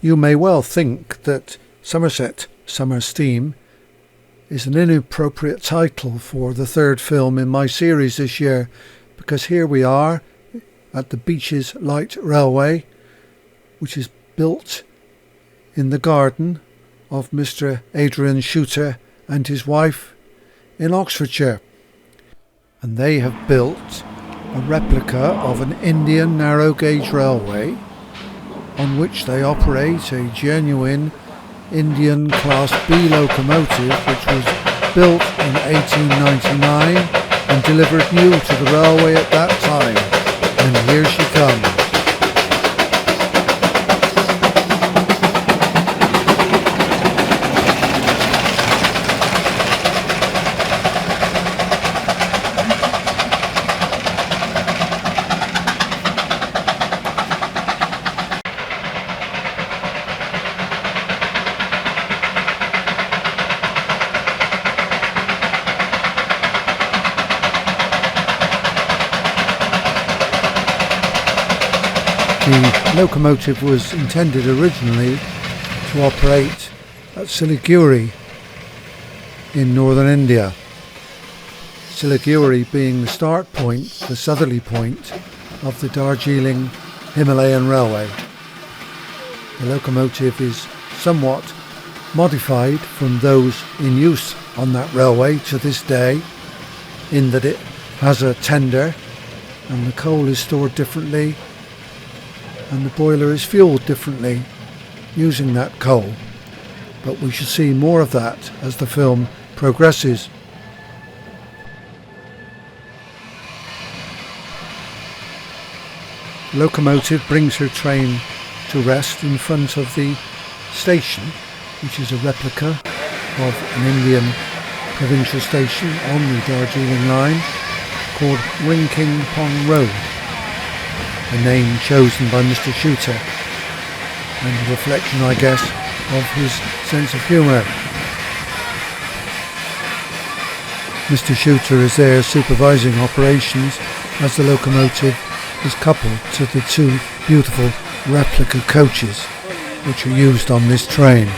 You may well think that Somerset Summer Steam is an inappropriate title for the third film in my series this year, because here we are at the Beeches Light Railway, which is built in the garden of Mr. Adrian Shooter and his wife in Oxfordshire. And they have built a replica of an Indian narrow gauge railway on which they operate a genuine Indian Class B locomotive, which was built in 1899 and delivered new to the railway at that time. And here she comes. The locomotive was intended originally to operate at Siliguri in northern India. Siliguri being the start point, the southerly point of the Darjeeling Himalayan Railway. The locomotive is somewhat modified from those in use on that railway to this day, in that it has a tender and the coal is stored differently, and the boiler is fuelled differently using that coal. But we should see more of that as the film progresses. The locomotive brings her train to rest in front of the station, which is a replica of an Indian provincial station on the Darjeeling line called Winking Pong Road, a name chosen by Mr. Shooter, and a reflection, I guess, of his sense of humour. Mr. Shooter is there supervising operations as the locomotive is coupled to the two beautiful replica coaches which are used on this train.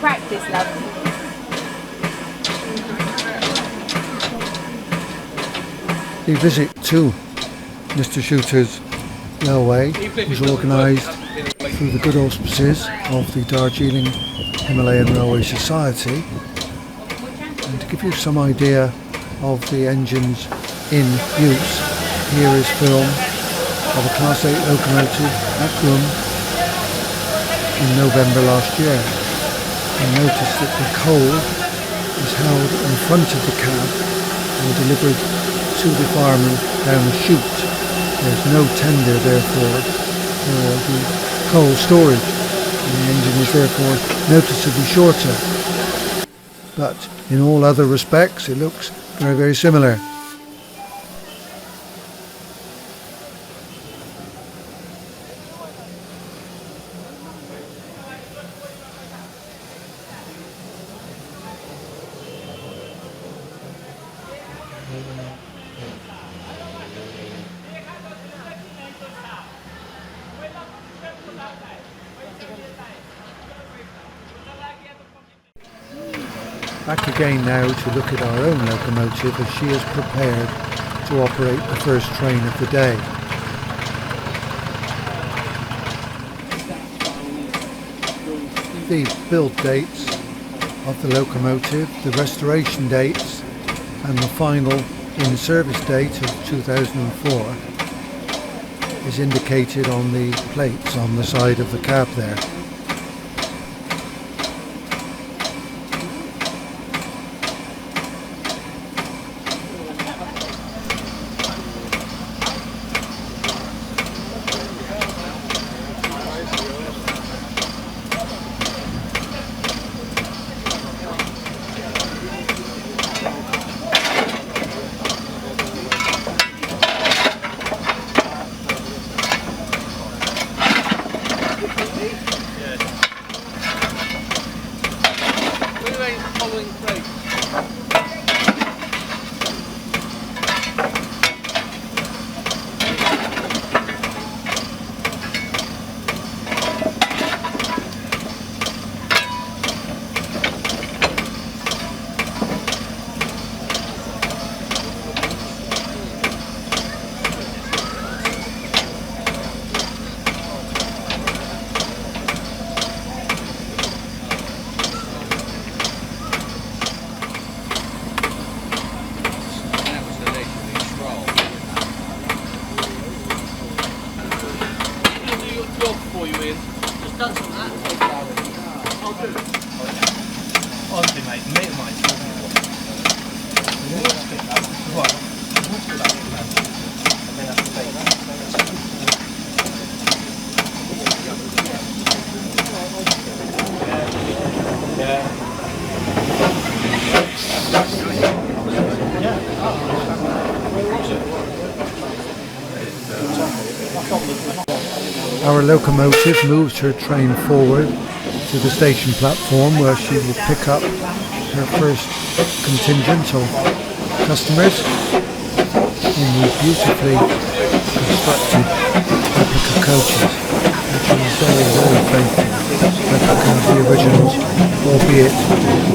Practice, love. The visit to Mr. Shooter's railway was organised through the good auspices of the Darjeeling Himalayan Railway Society, and to give you some idea of the engines in use, here is film of a Class 8 locomotive at Groom in November last year. You'll notice that the coal is held in front of the cab and delivered to the fireman down the chute. There's no tender, therefore, for the coal storage, and the engine is therefore noticeably shorter. But in all other respects, it looks very, very similar. Back again now to look at our own locomotive as she is prepared to operate the first train of the day. The build dates of the locomotive, the restoration dates and the final in-service date of 2004 is indicated on the plates on the side of the cab there. following crate. Honestly, mate, a mate of mine told me what. Our locomotive moves her train forward to the station platform where she will pick up her first contingent of customers in the beautifully constructed replica coaches, which are very, very faithful replica of the originals, albeit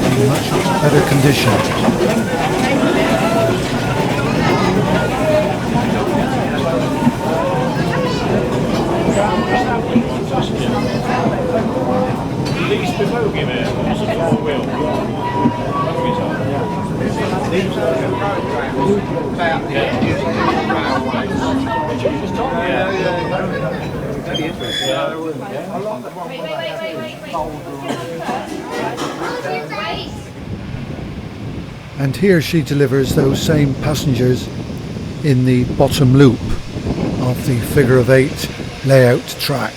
in much better condition. Least bogey there, it's a four wheel. And here she delivers those same passengers in the bottom loop of the figure of 8 layout track,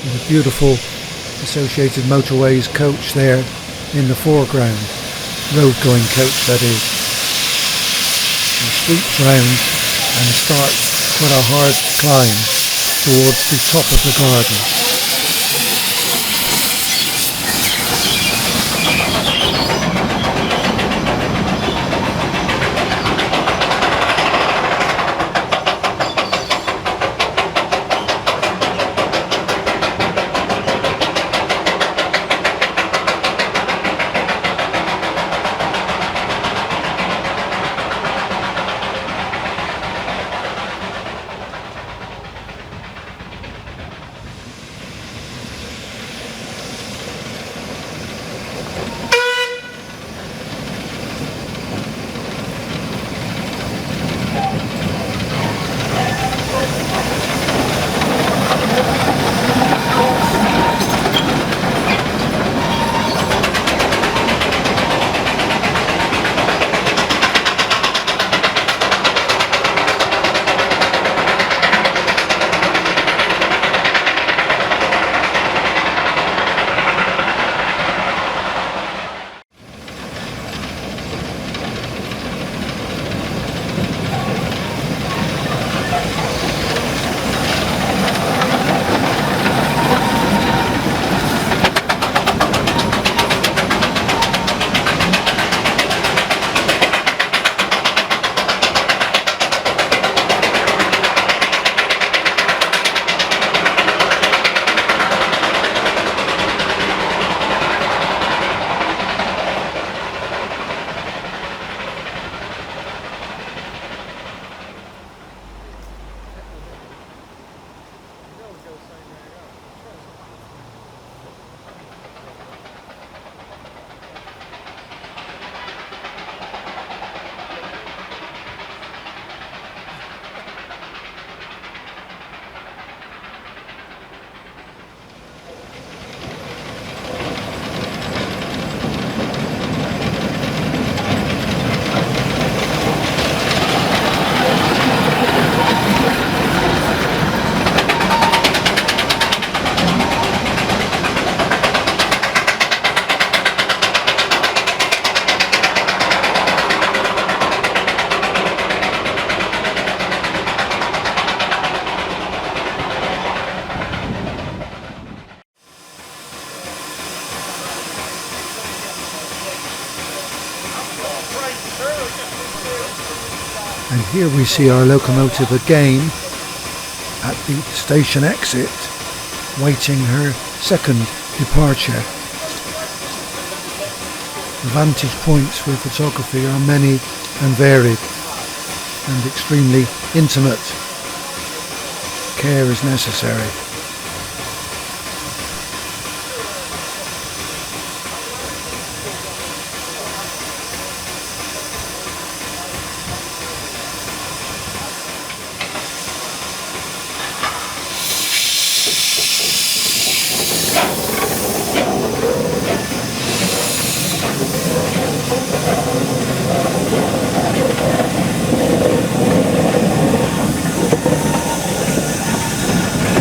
with a beautiful associated motorways coach there in the foreground, road going coach that is. It sweeps round and starts quite a hard climb towards the top of the garden. And here we see our locomotive again at the station exit, waiting her second departure. The vantage points for photography are many and varied and extremely intimate. Care is necessary.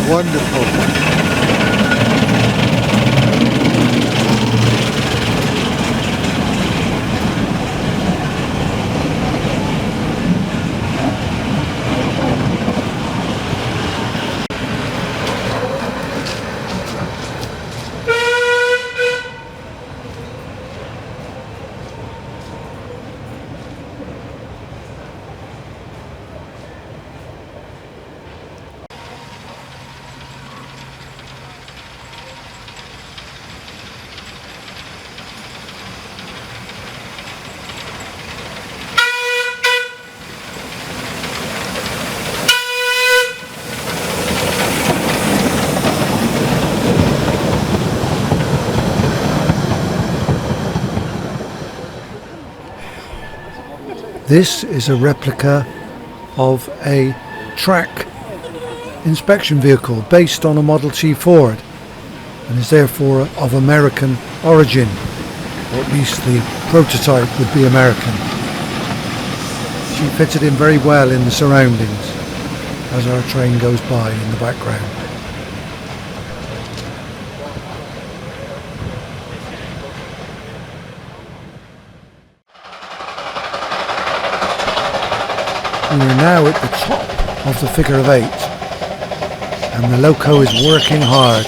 Wonderful. This is a replica of a track inspection vehicle based on a Model T Ford and is therefore of American origin, or at least the prototype would be American. She fitted in very well in the surroundings as our train goes by in the background. We are now at the top of the figure of 8 and the loco is working hard.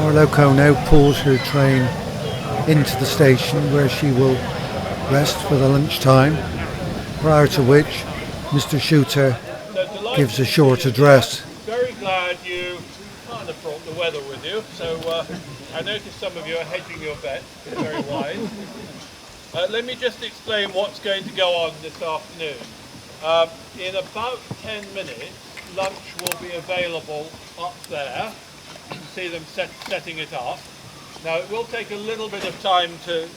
Our loco now pulls her train into the station where she will rest for the lunch time, prior to which Mr. Shooter gives a short address. Very glad you kind of brought the weather with you, so I noticed some of you are hedging your bets, very wise. Let me just explain what's going to go on this afternoon. In about 10 minutes, lunch will be available up there. See them setting it up. Now it will take a little bit of time to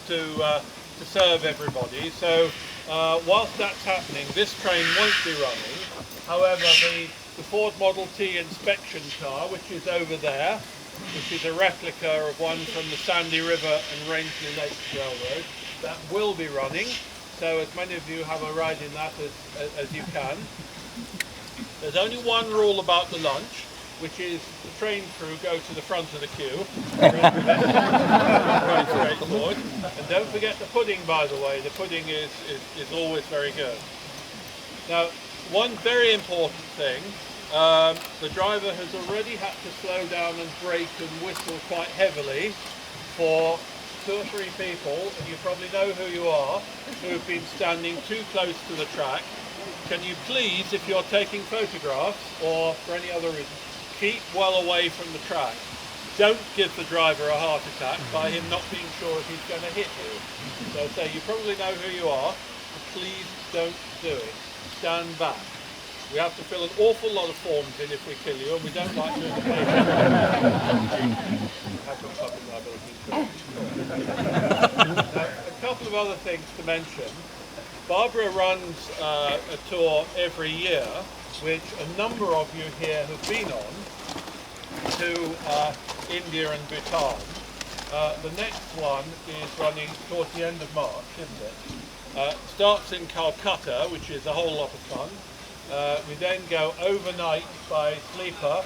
serve everybody, so whilst that's happening this train won't be running. However, the Ford Model T inspection car, which is over there, which is a replica of one from the Sandy River and Rangeley Lake Railroad, that will be running, so as many of you have a ride in that as you can. There's only one rule about the lunch, which is the train crew go to the front of the queue. Very straightforward. And don't forget the pudding, by the way. The pudding is always very good. Now, one very important thing, the driver has already had to slow down and brake and whistle quite heavily for 2 or 3 people, and you probably know who you are, who have been standing too close to the track can you please, if you're taking photographs or for any other reason, keep well away from the track. Don't give the driver a heart attack by him not being sure if he's going to hit you. So say, you probably know who you are, but please don't do it. Stand back. We have to fill an awful lot of forms in if we kill you, and we don't like doing the paper. Now, a couple of other things to mention. Barbara runs a tour every year, which a number of you here have been on, to India and Bhutan. The next one is running towards the end of March, isn't it? Starts in Calcutta, which is a whole lot of fun. We then go overnight by sleeper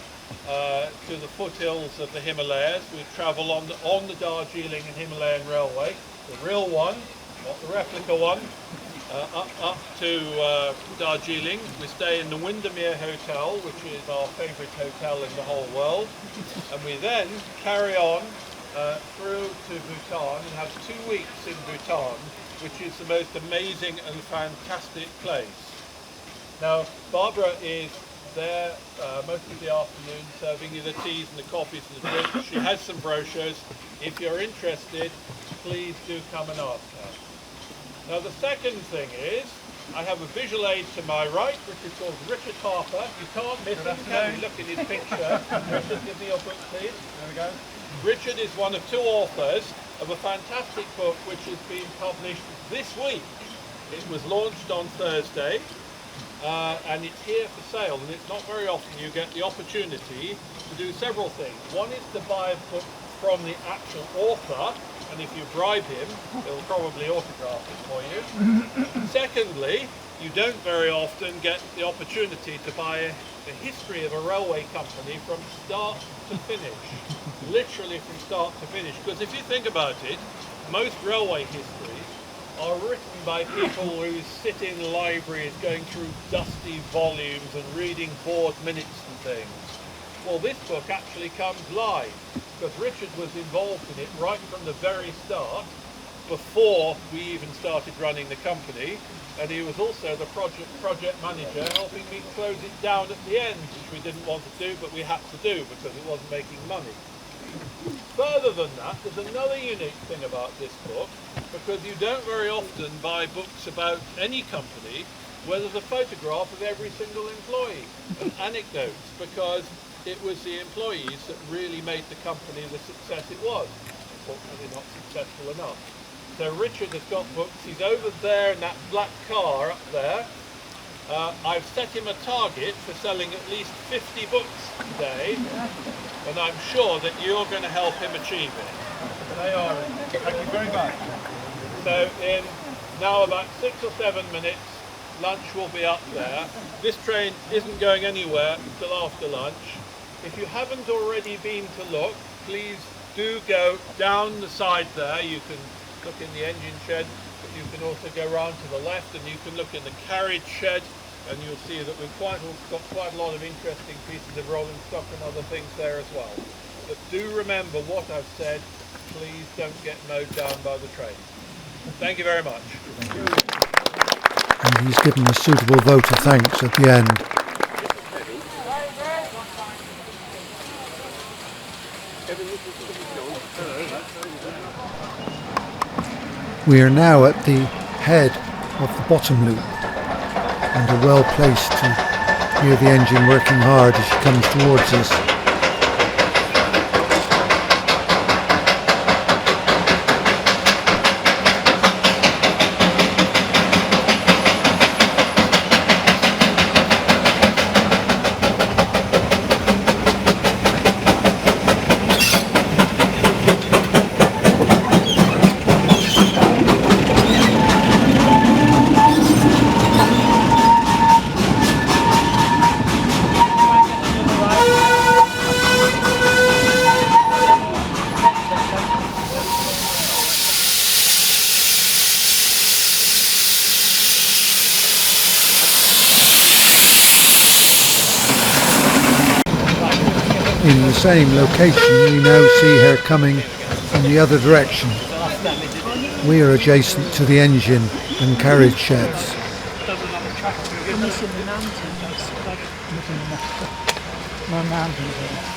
to the foothills of the Himalayas. We travel on the Darjeeling and Himalayan Railway, the real one, not the replica one, up to Darjeeling. We stay in the Windermere Hotel, which is our favourite hotel in the whole world, and we then carry on through to Bhutan and have 2 weeks in Bhutan, which is the most amazing and fantastic place. Now, Barbara is there most of the afternoon serving you the teas and the coffees and the drinks. She has some brochures. If you're interested, please do come and ask her. Now, the second thing is, I have a visual aid to my right, which is called Richard Harper. You can't miss him, can you? Look at his picture. Richard, give me your book, please. There we go. Richard is one of 2 authors of a fantastic book which is being published this week. It was launched on Thursday. And it's here for sale, and it's not very often you get the opportunity to do several things. One is to buy a book from the actual author, and if you bribe him, he'll probably autograph it for you. Secondly, you don't very often get the opportunity to buy the history of a railway company from start to finish, literally from start to finish. Because if you think about it, most railway histories are written by people who sit in libraries going through dusty volumes and reading board minutes and things. Well, this book actually comes live, because Richard was involved in it right from the very start, before we even started running the company, and he was also the project manager, helping me close it down at the end, which we didn't want to do, but we had to do because it wasn't making money. Further than that, there's another unique thing about this book, because you don't very often buy books about any company where there's a photograph of every single employee and anecdotes, because it was the employees that really made the company the success it was. Unfortunately not successful enough. So Richard has got books. He's over there in that black car up there. I've set him a target for selling at least 50 books today, and I'm sure that you're going to help him achieve it. They are. Thank you very much. So in now about 6 or 7 minutes, lunch will be up there. This train isn't going anywhere until after lunch. If you haven't already been to look, please do go down the side there. You can look in the engine shed, but you can also go round to the left and you can look in the carriage shed, and you'll see that we've got quite a lot of interesting pieces of rolling stock and other things there as well. But do remember what I've said, please don't get mowed down by the train. Thank you very much. And he's given a suitable vote of thanks at the end. We are now at the head of the bottom loop and are well placed to hear the engine working hard as she comes towards us. In the same location, we now see her coming from the other direction. We are adjacent to the engine and carriage sheds. this in the mountains, like my mountains here.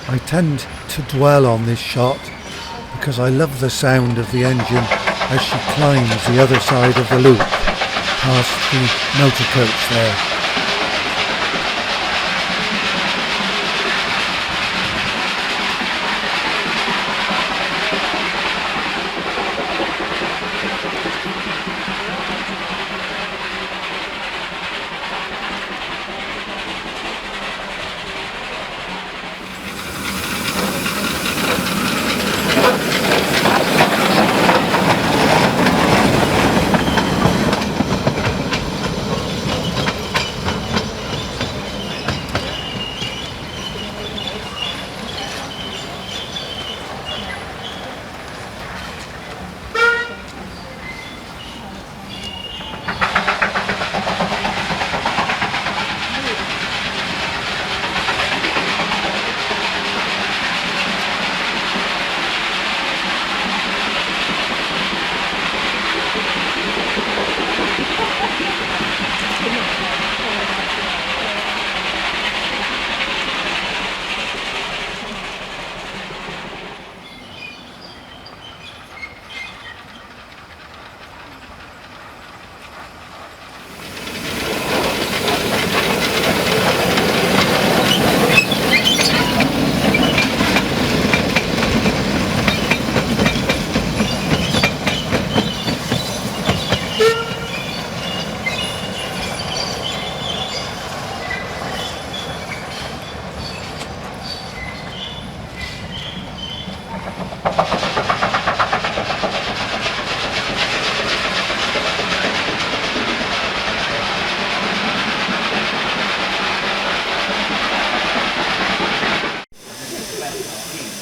I tend to dwell on this shot because I love the sound of the engine as she climbs the other side of the loop past the motor coach there.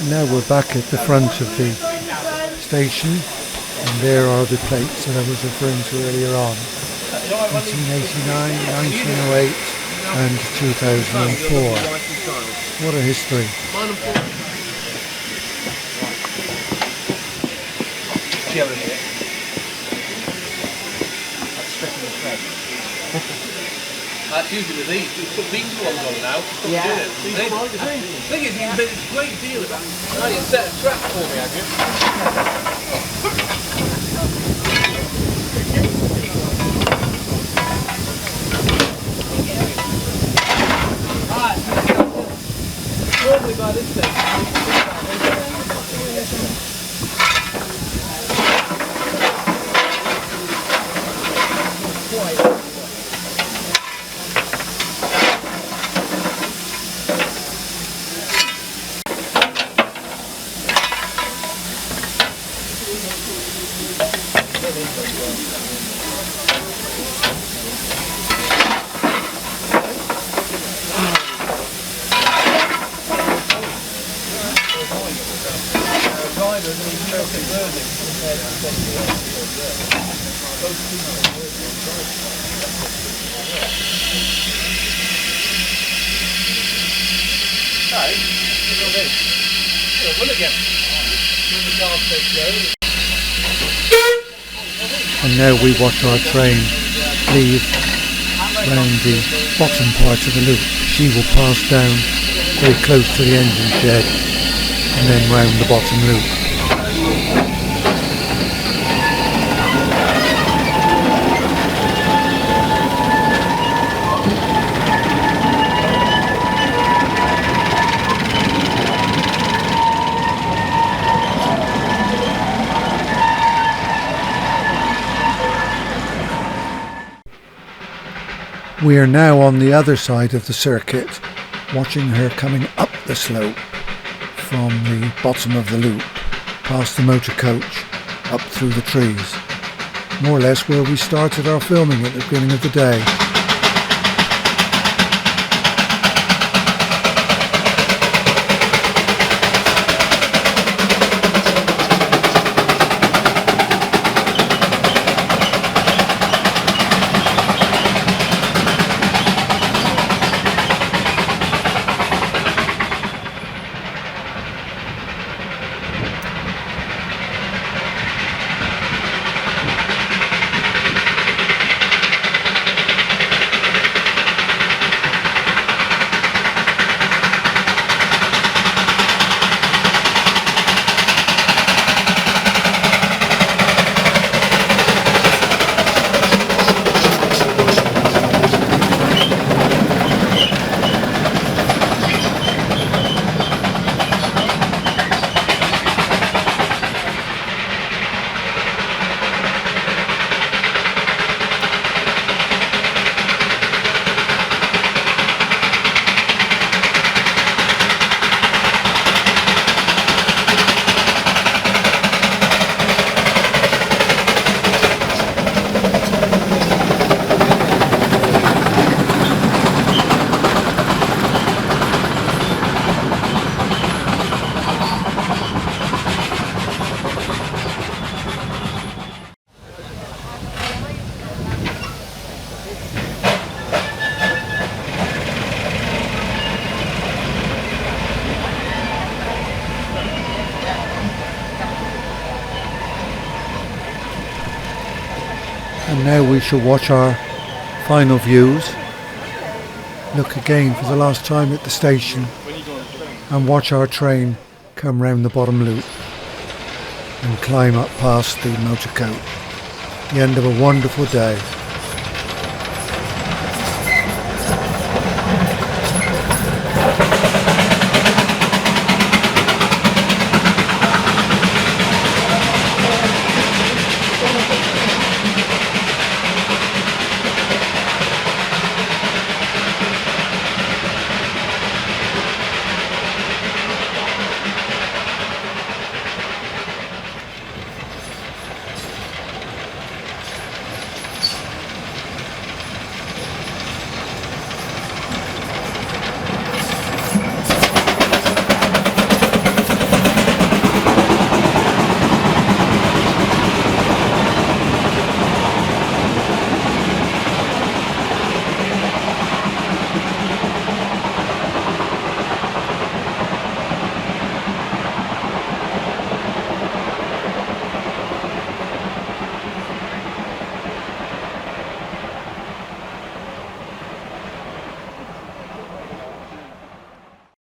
Now we're back at the front of the station, and there are the plates that I was referring to earlier on. 1889, 1908 and 2004. What a history. That's usually with these. You put these ones on now. Yeah. The thing is, you've made a great deal about it. Oh, you set a trap for me, have you? Alright. Normally by this thing. And now we watch our train leave round the bottom part of the loop. She will pass down very close to the engine shed and then round the bottom loop. We are now on the other side of the circuit, watching her coming up the slope from the bottom of the loop, past the motor coach, up through the trees. More or less where we started our filming at the beginning of the day. And now we shall watch our final views, look again for the last time at the station, and watch our train come round the bottom loop and climb up past the motor coach. The end of a wonderful day.